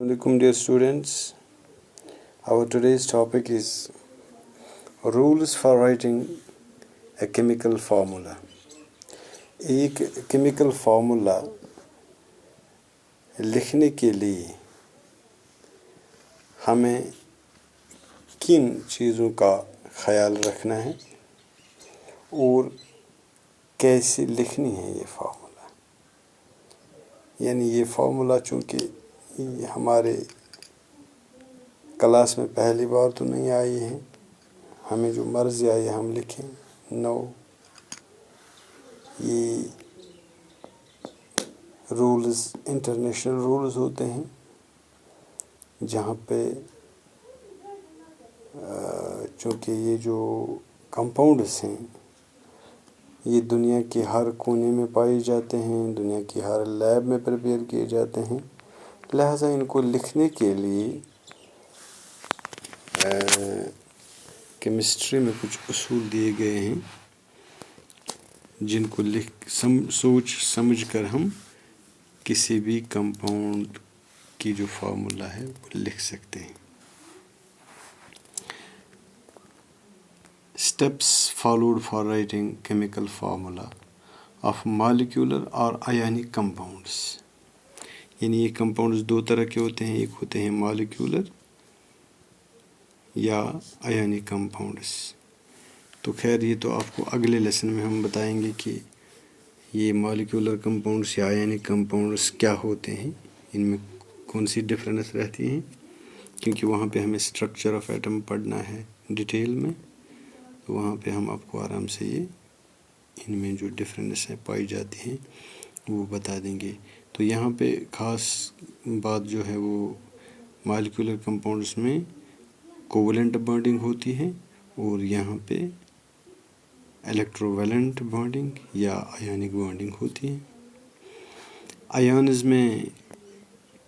Assalamualaikum dear students. Our today's topic is rules for writing a chemical formula. एक chemical formula लिखने के लिए हमें किन चीज़ों का ख्याल रखना है और कैसे लिखनी है ये फार्मूला। यानी ये फार्मूला चूँकि हमारे क्लास में पहली बार तो नहीं आई है, हमें जो मर्ज़ी आई हम लिखें। नो, ये रूल्स इंटरनेशनल रूल्स होते हैं जहाँ पे चूँकि ये जो कंपाउंड्स हैं ये दुनिया के हर कोने में पाए जाते हैं, दुनिया की हर लैब में प्रिपेयर किए जाते हैं, लिहाजा इनको लिखने के लिए केमिस्ट्री में कुछ उसूल दिए गए हैं जिनको सोच समझ कर हम किसी भी कंपाउंड की जो फार्मूला है वो लिख सकते हैं। Steps followed for writing chemical formula of molecular or ionic compounds. यानी ये कंपाउंड्स दो तरह के होते हैं, एक होते हैं मॉलिक्यूलर या आयनिक कंपाउंड्स। तो खैर ये तो आपको अगले लेसन में हम बताएंगे कि ये मॉलिक्यूलर कंपाउंड्स या आयनिक कंपाउंड्स क्या होते हैं, इनमें कौन सी डिफरेंस रहती हैं, क्योंकि वहाँ पे हमें स्ट्रक्चर ऑफ एटम पढ़ना है डिटेल में। तो वहाँ पे हम आपको आराम से ये इनमें जो डिफरेंस है पाई जाती हैं वो बता देंगे। तो यहाँ पे ख़ास बात जो है वो मॉलिक्यूलर कंपाउंड्स में कोवलेंट बॉन्डिंग होती है और यहाँ पे इलेक्ट्रोवैलेंट बॉन्डिंग या आयनिक बॉन्डिंग होती है। आयन्स में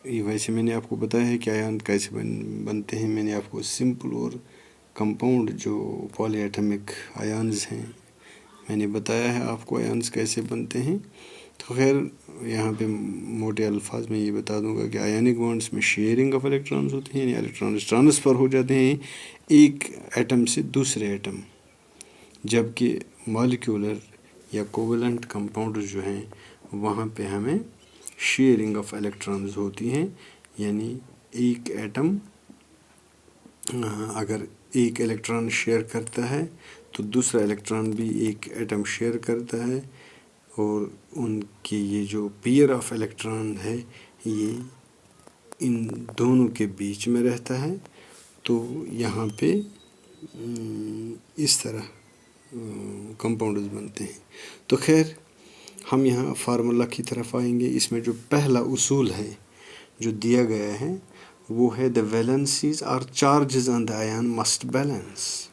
वैसे मैंने आपको बताया है कि आयन कैसे बनते हैं। मैंने आपको सिंपल और कंपाउंड जो पॉलीएटॉमिक आयन्स हैं मैंने बताया है आपको आयन्स कैसे बनते हैं। तो खैर यहाँ पे मोटे अल्फाज में ये बता दूंगा कि आयनिक बॉन्ड्स में शेयरिंग ऑफ इलेक्ट्रॉन्स होती हैं, यानी इलेक्ट्रॉन्स ट्रांसफ़र हो जाते हैं एक एटम से दूसरे एटम, जबकि मॉलिक्यूलर या कोवलेंट कंपाउंड्स जो हैं वहाँ पे हमें शेयरिंग ऑफ इलेक्ट्रॉन्स होती हैं। यानी एक एटम अगर एक इलेक्ट्रॉन शेयर करता है तो दूसरा इलेक्ट्रॉन भी एक एटम शेयर करता है और उनकी ये जो पेयर ऑफ इलेक्ट्रॉन है ये इन दोनों के बीच में रहता है। तो यहाँ पे इस तरह कंपाउंड्स बनते हैं। तो खैर हम यहाँ फार्मूला की तरफ आएंगे। इसमें जो पहला उसूल है जो दिया गया है वो है द वैलेंसीज और charges on the ion must balance.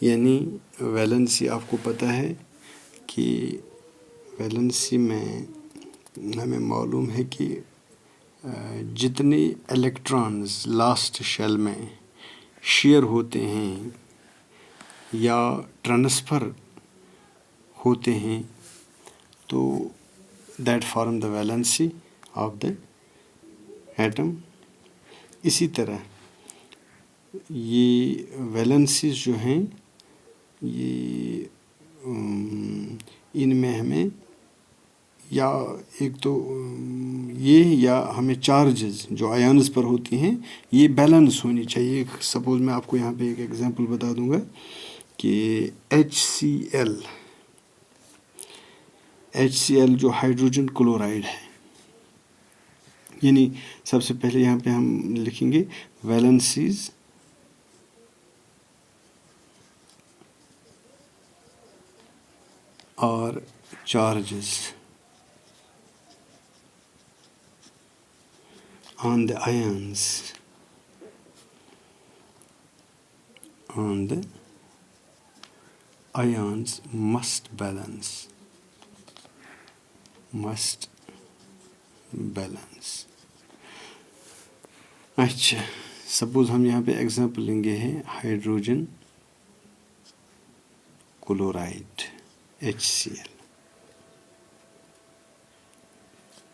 यानी वैलेंसी आपको पता है कि वैलेंसी में हमें मालूम है कि जितने इलेक्ट्रॉन्स लास्ट शेल में शेयर होते हैं या ट्रांसफ़र होते हैं तो that form the valency of the atom. इसी तरह ये वैलेंसीज जो हैं ये इनमें हमें या एक तो ये या हमें चार्जेस जो आयन्स पर होती हैं ये बैलेंस होनी चाहिए। सपोज़ मैं आपको यहाँ पे एक एग्जांपल बता दूंगा कि HCl जो हाइड्रोजन क्लोराइड है, यानी सबसे पहले यहाँ पे हम लिखेंगे वैलेंसीज और charges on the ions must balance अच्छा, सपोज हम यहाँ पे एग्जांपल लेंगे हैं हाइड्रोजन क्लोराइड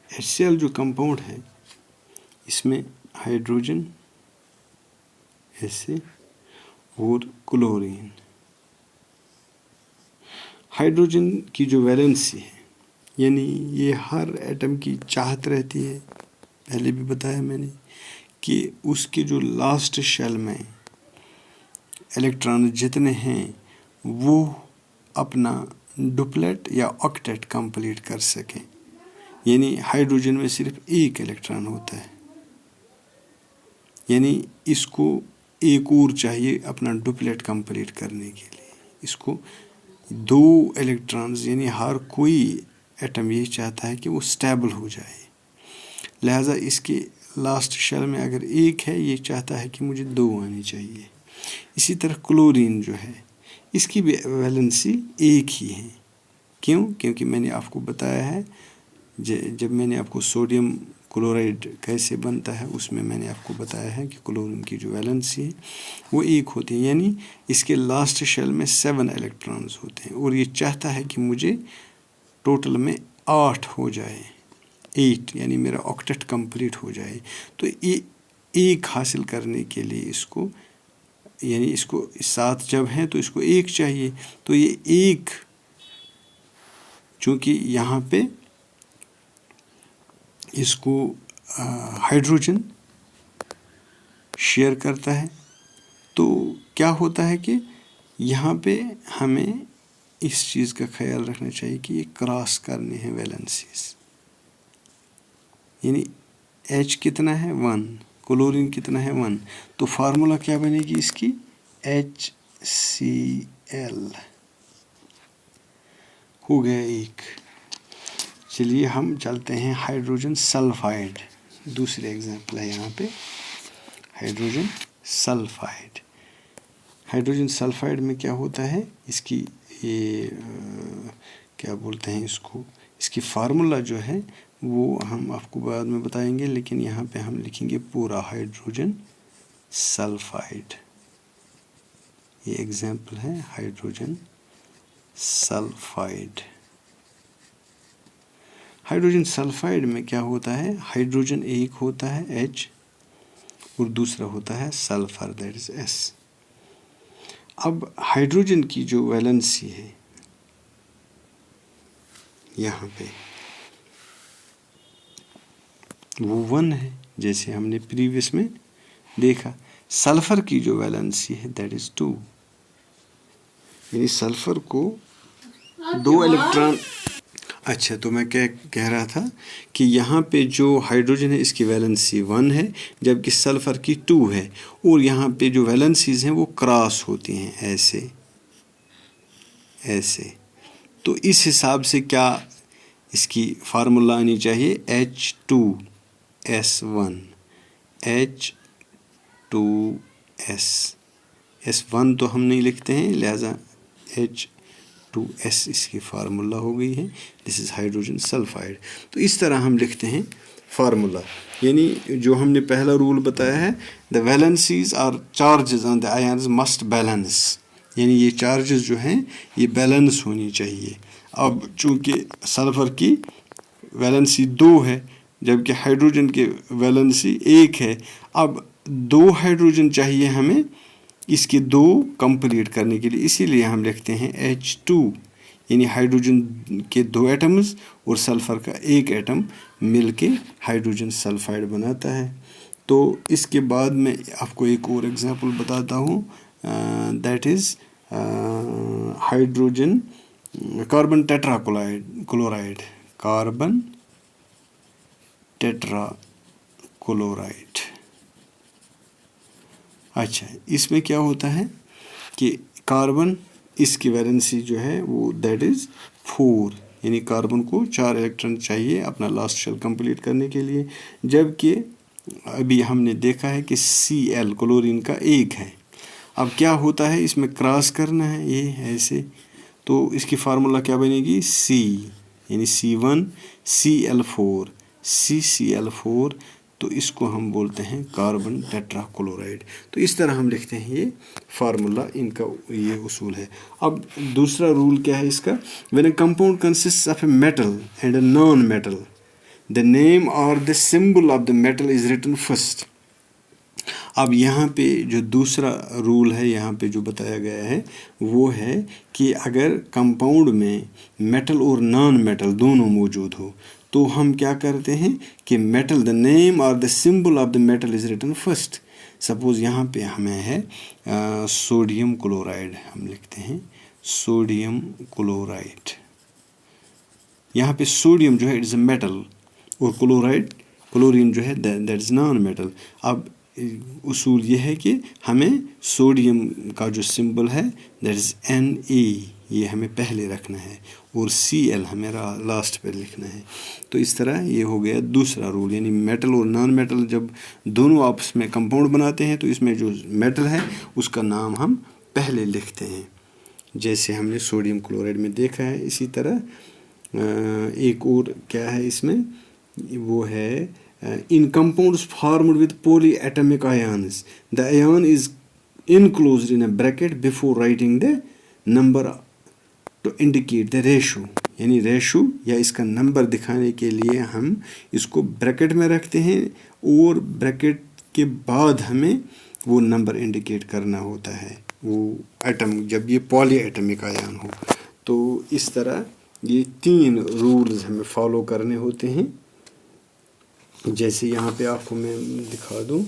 HCl जो कंपाउंड है इसमें हाइड्रोजन ऐसे और क्लोरीन। हाइड्रोजन की जो वैलेंसी है, यानी ये हर एटम की चाहत रहती है, पहले भी बताया मैंने, कि उसके जो लास्ट शेल में इलेक्ट्रॉन जितने हैं वो अपना डुप्लेट या ऑक्टेट कंप्लीट कर सकें। यानी हाइड्रोजन में सिर्फ एक इलेक्ट्रॉन होता है, यानी इसको एक और चाहिए अपना डुप्लेट कंप्लीट करने के लिए। इसको 2 इलेक्ट्रॉन्स, यानी हर कोई एटम यही चाहता है कि वो स्टेबल हो जाए, लिहाजा इसके लास्ट शेल में अगर एक है, ये चाहता है कि मुझे 2 आनी चाहिए। इसी तरह क्लोरीन जो है, इसकी भी वैलेंसी एक ही है। क्यों? क्योंकि मैंने आपको बताया है, जब मैंने आपको सोडियम क्लोराइड कैसे बनता है उसमें मैंने आपको बताया है कि क्लोरीन की जो वैलेंसी है वो एक होती है, यानी इसके लास्ट शेल में 7 इलेक्ट्रॉन्स होते हैं और ये चाहता है कि मुझे टोटल में 8 हो जाए, 8, यानी मेरा ऑक्टेट कंप्लीट हो जाए। तो ये एक हासिल करने के लिए इसको, यानी इसको 7 जब हैं तो इसको 1 चाहिए, तो ये 1 चूँकि यहाँ पे इसको हाइड्रोजन शेयर करता है, तो क्या होता है कि यहाँ पे हमें इस चीज़ का ख्याल रखना चाहिए कि ये क्रॉस करने हैं वैलेंसीज। यानी H कितना है 1, क्लोरीन कितना है 1, तो फार्मूला क्या बनेगी इसकी HCl हो गया 1। चलिए हम चलते हैं हाइड्रोजन सल्फाइड, दूसरे एग्जाम्पल है यहाँ पे हाइड्रोजन सल्फाइड। हाइड्रोजन सल्फाइड में क्या होता है, इसकी ये क्या बोलते हैं इसको, इसकी फार्मूला जो है वो हम आपको बाद में बताएंगे, लेकिन यहाँ पे हम लिखेंगे पूरा हाइड्रोजन सल्फाइड। ये एग्जाम्पल है हाइड्रोजन सल्फाइड। हाइड्रोजन सल्फाइड में क्या होता है, हाइड्रोजन एक होता है H और दूसरा होता है सल्फर, दैट इज S। अब हाइड्रोजन की जो वैलेंसी है यहाँ पे वो 1 है, जैसे हमने प्रीवियस में देखा। सल्फर की जो वैलेंसी है दैट इज 2, यानी सल्फर को 2 इलेक्ट्रॉन। अच्छा, तो मैं क्या कह रहा था कि यहाँ पे जो हाइड्रोजन है इसकी वैलेंसी 1 है, जबकि सल्फर की 2 है, और यहाँ पे जो वैलेंसीज हैं वो क्रॉस होती हैं ऐसे ऐसे। तो इस हिसाब से क्या इसकी फार्मूला आनी चाहिए H2S1, H2S, S1 तो हम नहीं लिखते हैं, लिहाजा H2S इसकी फार्मूला हो गई है, दिस इज़ हाइड्रोजन सल्फाइड। तो इस तरह हम लिखते हैं फार्मूला, यानी जो हमने पहला रूल बताया है, the valencies are charges on the ions must balance, यानी ये चार्जेस जो हैं ये बैलेंस होनी चाहिए। अब चूँकि सल्फर की वैलेंसी 2 है जबकि हाइड्रोजन की वैलेंसी 1 है, अब 2 हाइड्रोजन चाहिए हमें इसके 2 कंप्लीट करने के लिए, इसीलिए हम लिखते हैं H2, यानी हाइड्रोजन के 2 एटम्स और सल्फर का 1 एटम मिलके हाइड्रोजन सल्फाइड बनाता है। तो इसके बाद मैं आपको एक और एग्जांपल बताता हूँ, that is hydrogen carbon tetrachloride, carbon tetrachloride. अच्छा, इसमें क्या होता है कि कार्बन, इसकी वैलेंसी जो है वो दैट इज़ 4, यानी कार्बन को 4 इलेक्ट्रॉन चाहिए अपना लास्ट शेल कंप्लीट करने के लिए, जबकि अभी हमने देखा है कि Cl क्लोरीन का 1 है। अब क्या होता है, इसमें क्रॉस करना है ये ऐसे, तो इसकी फार्मूला क्या बनेगी C, यानी C1 Cl4 CCl4, तो इसको हम बोलते हैं कार्बन टेट्राक्लोराइड। तो इस तरह हम लिखते हैं ये फार्मूला, इनका ये उसूल है। अब दूसरा रूल क्या है इसका, when a compound consists of a metal and a non metal, the name और the symbol of the metal is written first. اب یہاں پہ جو دوسرا رول ہے یہاں پہ جو بتایا گیا ہے وہ ہے کہ اگر کمپاؤنڈ میں میٹل اور نان میٹل دونوں موجود ہو تو ہم کیا کرتے ہیں کہ میٹل دا نیم اور the symbol of the metal is written first. Suppose یہاں پہ ہمیں ہے سوڈیم کلورائڈ، ہم لکھتے ہیں سوڈیم کلورائڈ. یہاں پہ سوڈیم جو ہے اٹ از اے میٹل اور کلورین جو ہے دیٹ از نان میٹل. اب اصول یہ ہے کہ ہمیں سوڈیم کا جو سمبل ہے دیٹ از Na، یہ ہمیں پہلے رکھنا ہے اور Cl ہمیں لاسٹ پہ لکھنا ہے. تو اس طرح یہ ہو گیا دوسرا رول، یعنی میٹل اور نان میٹل جب دونوں آپس میں کمپاؤنڈ بناتے ہیں تو اس میں جو میٹل ہے اس کا نام ہم پہلے لکھتے ہیں، جیسے ہم نے سوڈیم کلورائڈ میں دیکھا ہے. اسی طرح ایک اور کیا ہے اس میں، وہ ہے in compounds formed with polyatomic ions the ion is enclosed in a bracket before writing the number to indicate the ratio. یعنی ریشو یا اس کا نمبر دکھانے کے لیے ہم اس کو بریکٹ میں رکھتے ہیں اور بریکٹ کے بعد ہمیں وہ نمبر انڈیکیٹ کرنا ہوتا ہے وہ ایٹم جب یہ پالی ایٹمک آیان ہو. تو اس طرح یہ 3 رولز ہمیں فالو کرنے ہوتے ہیں. جیسے یہاں پہ آپ کو میں دکھا دوں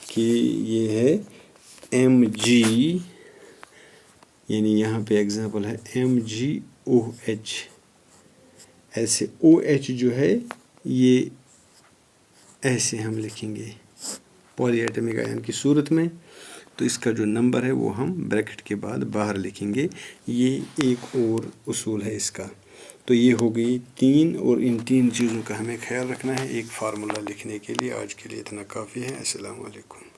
کہ یہ ہے Mg، یعنی یہاں پہ ایگزامپل ہے MgOH. ایسے OH جو ہے یہ ایسے ہم لکھیں گے پولی ایٹمک آئن کی صورت میں، تو اس کا جو نمبر ہے وہ ہم بریکٹ کے بعد باہر لکھیں گے. یہ ایک اور اصول ہے اس کا. تو یہ ہو گئی 3، اور ان 3 چیزوں کا ہمیں خیال رکھنا ہے ایک فارمولہ لکھنے کے لیے. آج کے لیے اتنا کافی ہے. السلام علیکم.